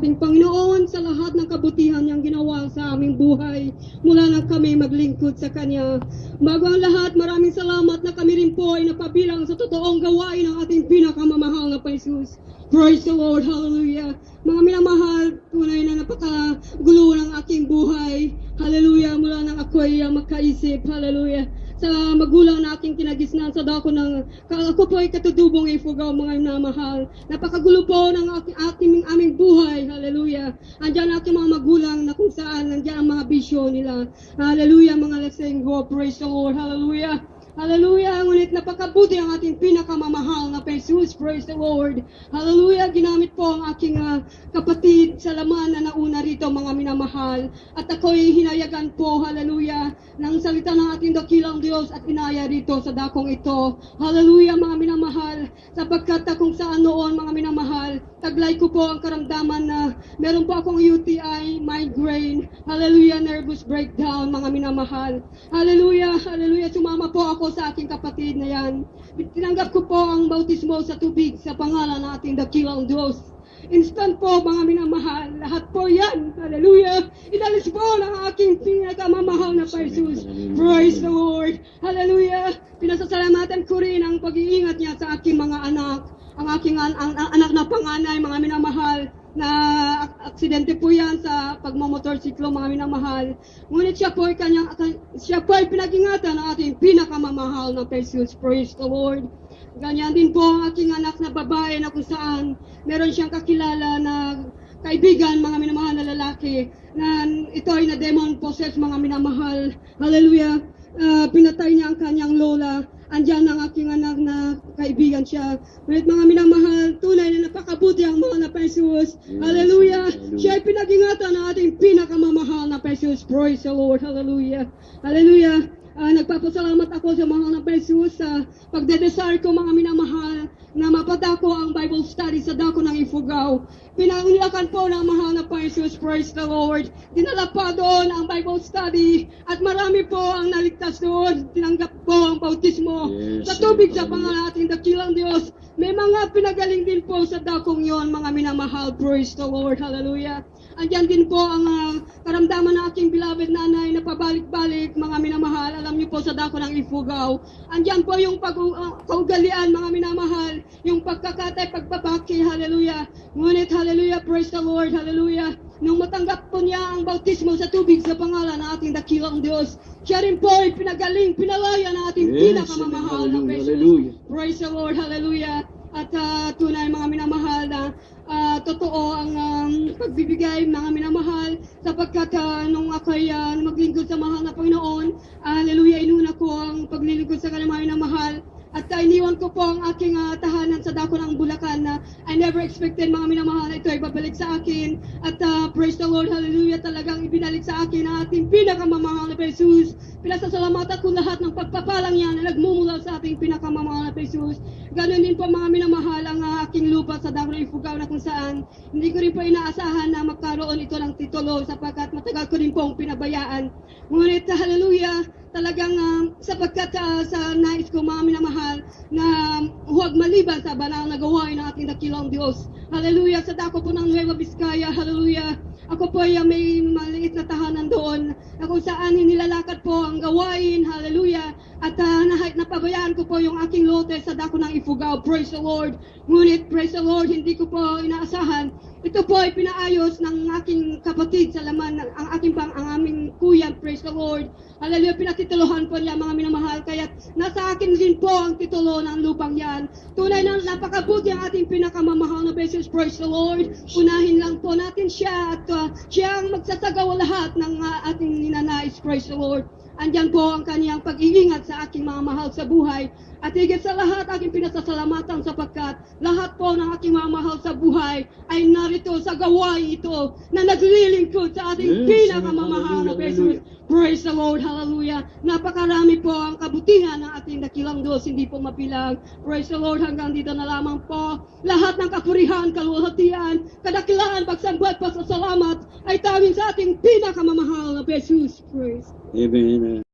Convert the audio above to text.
ating Panginoon sa lahat ng kabutihan niyang ginawa sa aming buhay mula nang kami maglingkod sa Kanya. Bago ang lahat, maraming salamat na kami rin po ay napabilang sa totoong gawain ng ating pinakamamahal na Jesus. Praise the Lord, hallelujah. Mga minamahal, tunay na napakagulo ng aking buhay. Hallelujah, mula nang ako'y makaisip, hallelujah. Sa magulang na aking kinagisnan sa dako ng ako po ay katutubong Ifugao, mga minamahal. Napakagulo po ng aming buhay, hallelujah. Andiyan aking mga magulang na kung saan nandiyan ang mga bisyo nila. Hallelujah, mga lasing ho, praise the Lord, hallelujah. Hallelujah, ngunit napakabuti ang ating pinakamamahal na Jesus, praise the Lord. Hallelujah, ginamit po ang aking kapatid sa laman na nauna rito, mga minamahal. At ako'y hinayagan po, hallelujah, ng salita ng ating dakilang Diyos at inaya rito sa dakong ito. Hallelujah, mga minamahal, sapagkat kung saan noon, mga minamahal, taglay ko po ang karamdaman na meron po akong UTI, migraine, hallelujah, nervous breakdown, mga minamahal. Hallelujah, hallelujah, sumama po ako sa aking kapatid na yan. Tinanggap ko po ang bautismo sa tubig sa pangalan ng ating dakilang Diyos. Instant po, mga minamahal, lahat po yan, hallelujah, inalis po ng aking pinakamamahal na Jesus. Praise the Lord, hallelujah. Pinasasalamatan ko rin ang pag-iingat niya sa aking mga anak, ang aking anak na panganay, mga minamahal, na aksidente po yan sa pagmamotorsiklo, mga minamahal. Ngunit siya po ay pinag-ingatan ng ating pinakamamahal na Jesus. Praise the Lord. Ganyan din po ang aking anak na babae na kung saan meron siyang kakilala na kaibigan, mga minamahal na lalaki, na ito ay na-demon possessed, mga minamahal. Hallelujah. Pinatay niya ang kanyang lola. Andiyan ang aking anak na kaibigan siya. Ngunit mga minamahal, tunay na napakabuti ang mahal na Jesus. Hallelujah. Siya ay pinag-ingatan ng ating pinakamamahal na Jesus. Praise the Lord. Hallelujah. Hallelujah. Nagpapasalamat ako sa mahal na Jesus sa pagdedesire ko, mga minamahal, na mapadako ang Bible study sa dako ng Ifugao. Pinangilakan po ng mahal na Jesus, praise the Lord. Dinala pa doon ang Bible study at marami po ang naligtas doon. Tinanggap po ang bautismo sa tubig sa pangalan ating dakilang Diyos. May mga pinagaling din po sa dakong yon, mga minamahal, praise the Lord, hallelujah. Andiyan din po ang karamdaman ng aking beloved nanay na pabalik-balik, mga minamahal. Alam niyo po sa dako ng Ifugao. Andiyan po yung kaugalian, mga minamahal. Yung pagkakatay, pagbabaki, hallelujah. Ngunit, hallelujah, praise the Lord, hallelujah. Nung matanggap po niya ang bautismo sa tubig sa pangalan ng ating dakilang Diyos, siya rin po ay pinagaling, pinalaya ng ating pinakamamahal na Jesus. Praise the Lord, hallelujah. At tunay, mga minamahal, na totoo ang pagbibigay, mga minamahal, sapagkat nung ako'y maglingkod sa mahal na Panginoon, hallelujah, inuna ko ang paglilingkod sa kanyang mga minamahal. At iniwan ko po ang aking tahanan sa dako ng Bulacan na I never expected, mga minamahal, na ito ay babalik sa akin. At praise the Lord, hallelujah, talagang ibinalik sa akin ang ating pinakamamahal na Jesus. Pinasasalamatan ko lahat ng pagpapalang yan na nagmumula sa ating pinakamamahal na Jesus. Ganon din po, mga minamahal, ang aking lupa sa dako ng Ifugao na kung saan hindi ko rin po inaasahan na magkaroon ito ng titulo sapagkat matagal ko rin pong pinabayaan. Ngunit, hallelujah, talagang sapagkat sa nais ko, mga minamahal, na huwag maliban sa banal na gawain ng ating dakilang Diyos. Hallelujah, sa dako po ng Nueva Vizcaya, hallelujah, ako po ay may maliit na tahanan doon na kung saan nilalakad po ang gawain, hallelujah, at napabayaan ko po yung aking lote sa dako ng Ifugao, praise the Lord. Ngunit, praise the Lord, hindi ko po inaasahan. Ito po ay pinaayos ng aking kapatid sa laman, ang aming kuya, praise the Lord. Hallelujah, pinatituluhan po niya, mga minamahal, kaya nasa akin din po ang titulo ng lupang yan. Tunay na napakabuti ang ating pinakamamahal na Jesus, praise the Lord. Unahin lang po natin siya at siya ang magsasagawa lahat ng ating ninanais, praise the Lord. Andyan po ang kaniyang pag-iingat sa aking mga mahal sa buhay. At higit sa lahat, aking pinasasalamatan sapagkat lahat po ng aking mga mahal sa buhay ay narito sa gawain ito na naglilingkod sa ating pinakamamahal na Jesus. Praise the Lord, hallelujah. Napakarami po ang kabutihan ng ating dakilang Diyos, hindi po mapilang. Praise the Lord, hanggang dito na lamang po. Lahat ng kapurihan, kaluwalhatian, kadakilaan, pagsambal, pasasalamat ay tawin sa ating pinakamamahal na Jesus. Praise. Amen.